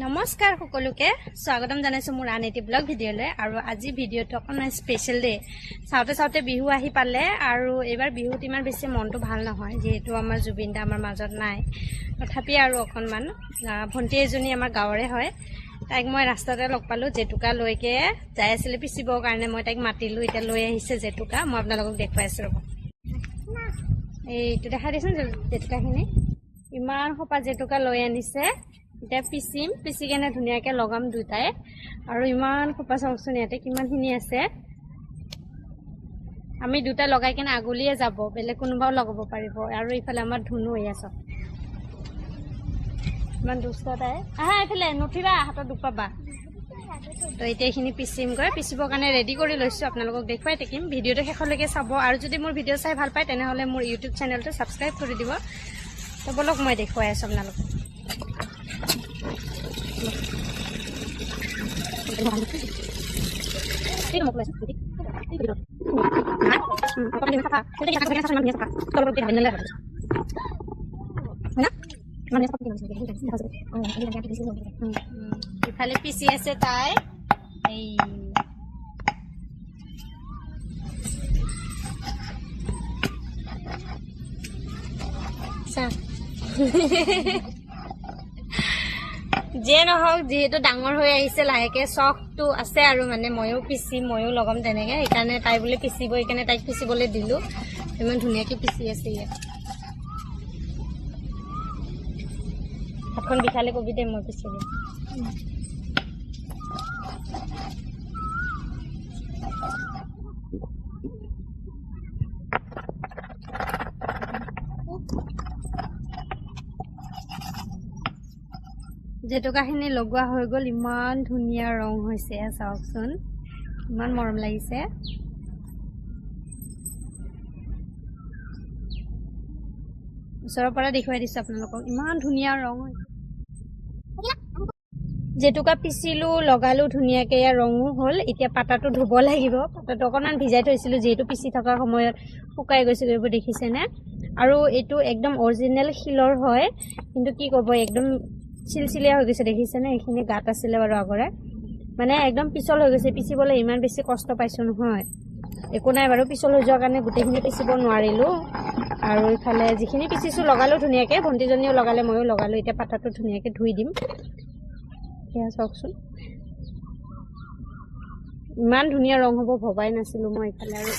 নমস্কাৰ সকলোকে স্বাগতম জানাইছো মোৰ আন এটি ব্লগ ভিডিঅ'লৈ। আৰু আজি ভিডিঅ'টো অকণমান স্পেচিয়েল ডে। চাওঁতে বিহু আহি পালে আৰু এইবাৰ বিহুত ইমান বেছি মনটো ভাল নহয়, যিহেতু আমাৰ জুবিন দা আমাৰ মাজত নাই। তথাপি আৰু অকণমান ভণ্টি এজনী আমাৰ গাঁৱৰে হয়, তাইক মই ৰাস্তাতে লগ পালোঁ। জেতুকা লৈকে যাই আছিলে পিচিবৰ কাৰণে, মই তাইক মাতিলোঁ। এতিয়া লৈ আহিছে জেতুকা, মই আপোনালোকক দেখুৱাই আছোঁ ৰ'ব। এইটো দেখাই দিছোন জেতুকাখিনি, ইমান সোপা জেতুকা লৈ আনিছে। এতিয়া পিচি কেনে ধুনীয়াকৈ লগাম দুটাই। আৰু ইমান সোপা চাওকচোন, ইয়াতে কিমানখিনি আছে। আমি দুটা লগাই কেনে আগলিয়ে যাব, বেলেগ কোনোবাও লগাব পাৰিব। আৰু ইফালে আমাৰ ধুনু হৈ আছে, ইমান দুষ্ট তাই। আহা এইফালে নুঠিবা, হাতত দুখ পাবা। তো এতিয়া এইখিনি পিচিমগৈ, পিচিবৰ কাৰণে ৰেডি কৰি লৈছোঁ। আপোনালোকক দেখুৱাই থাকিম, ভিডিঅ'টো শেষলৈকে চাব। আৰু যদি মোৰ ভিডিঅ' চাই ভাল পায় তেনেহ'লে মোৰ ইউটিউব চেনেলটো ছাবস্ক্ৰাইব কৰি দিব। তো বলক মই দেখুৱাই আছোঁ আপোনালোকক। ইফালে পিচি আছে তাই। এই যে নহওক, যিহেতু ডাঙৰ হৈ আহিছে লাহেকে, চখটো আছে আৰু মানে ময়ো পিচিম, ময়ো লগাম তেনেকে। সেইকাৰণে তাই বোলে পিচিব, সেইকাৰণে তাইক পিচিবলৈ দিলোঁ। ইমান ধুনীয়াকৈ পিচি আছে ইয়াত। হাতখন বিষালে কবি দে, মই পিচি দিম। জেতুকাখিনি লগোৱা হৈ গ'ল, ইমান ধুনীয়া ৰং হৈছে চাওকচোন, ইমান মৰম লাগিছে। ওচৰৰ পৰা দেখুৱাই দিছোঁ আপোনালোকক, ইমান ধুনীয়া ৰং। জেতুকা পিচিলোঁ, লগালোঁ ধুনীয়াকৈ, ইয়াৰ ৰঙো হ'ল। এতিয়া পাতাটো ধুব লাগিব। পাতাটো অকণমান ভিজাই থৈছিলোঁ, যিহেতু পিচি থকাৰ সময়ত শুকাই গৈছে, এইবোৰ দেখিছেনে। আৰু এইটো একদম অৰিজিনেল শিলৰ হয়, কিন্তু কি ক'ব, একদম চিলচিলীয়া হৈ গৈছে, দেখিছেনে। এইখিনি গাঁত আছিলে বাৰু আগৰে, মানে একদম পিছল হৈ গৈছে। পিচিবলৈ ইমান বেছি কষ্ট পাইছোঁ নহয়। একো নাই বাৰু, পিছল হৈ যোৱাৰ কাৰণে গোটেইখিনি পিচিব নোৱাৰিলোঁ। আৰু ইফালে যিখিনি পিচিছোঁ লগালোঁ ধুনীয়াকৈ, ভণ্টিজনীও লগালে, ময়ো লগালোঁ। এতিয়া পাতাটো ধুনীয়াকৈ ধুই দিম। সেয়া চাওকচোন, ইমান ধুনীয়া ৰং হ'ব ভবাই নাছিলোঁ মই। ইফালে আৰু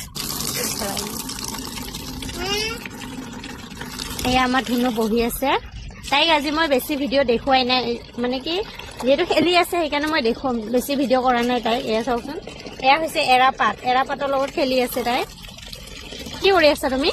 এয়া আমাৰ ধুনু বহি আছে। তাইক আজি মই বেছি ভিডিঅ' দেখুৱাই নাই, মানে কি যিহেতু খেলি আছে সেইকাৰণে মই দেখুৱাম, বেছি ভিডিঅ' কৰা নাই তাইক। এয়া চাওকচোন, এয়া হৈছে এৰাপাত, এৰাপাতৰ লগত খেলি আছে তাই। কি কৰি আছা তুমি?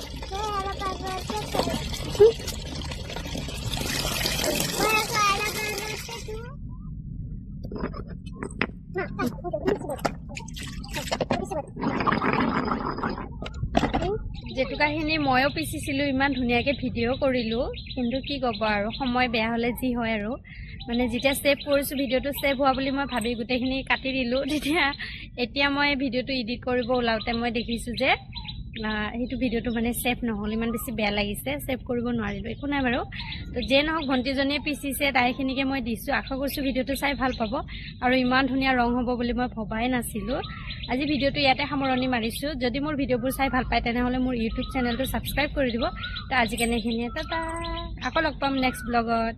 জেতুকাখিনি ময়ো পিচিছিলোঁ, ইমান ধুনীয়াকৈ ভিডিঅ' কৰিলোঁ, কিন্তু কি ক'ব আৰু, সময় বেয়া হ'লে যি হয় আৰু। মানে যেতিয়া ছেভ কৰিছোঁ, ভিডিঅ'টো ছেভ হোৱা বুলি মই ভাবি গোটেইখিনি কাটি দিলোঁ। এতিয়া মই ভিডিঅ'টো এডিট কৰিব ওলাওঁতে মই দেখিছোঁ যে সেইটো ভিডিঅ'টো মানে ছেভ নহ'ল, ইমান বেছি বেয়া লাগিছে, ছেভ কৰিব নোৱাৰিলোঁ। একো নাই বাৰু। তো যে নহওক, ভণ্টিজনীয়ে পিচিছে, তাইখিনিকে মই দিছোঁ। আশা কৰিছোঁ ভিডিঅ'টো চাই ভাল পাব। আৰু ইমান ধুনীয়া ৰং হ'ব বুলি মই ভবাই নাছিলোঁ। আজি ভিডিঅ'টো ইয়াতে সামৰণি মাৰিছোঁ। যদি মোৰ ভিডিঅ'বোৰ চাই ভাল পায় তেনেহ'লে মোৰ ইউটিউব চেনেলটো ছাবস্ক্ৰাইব কৰি দিব। তো আজি কাৰণে এইখিনিয়ে, আকৌ লগ পাম নেক্সট ব্লগত।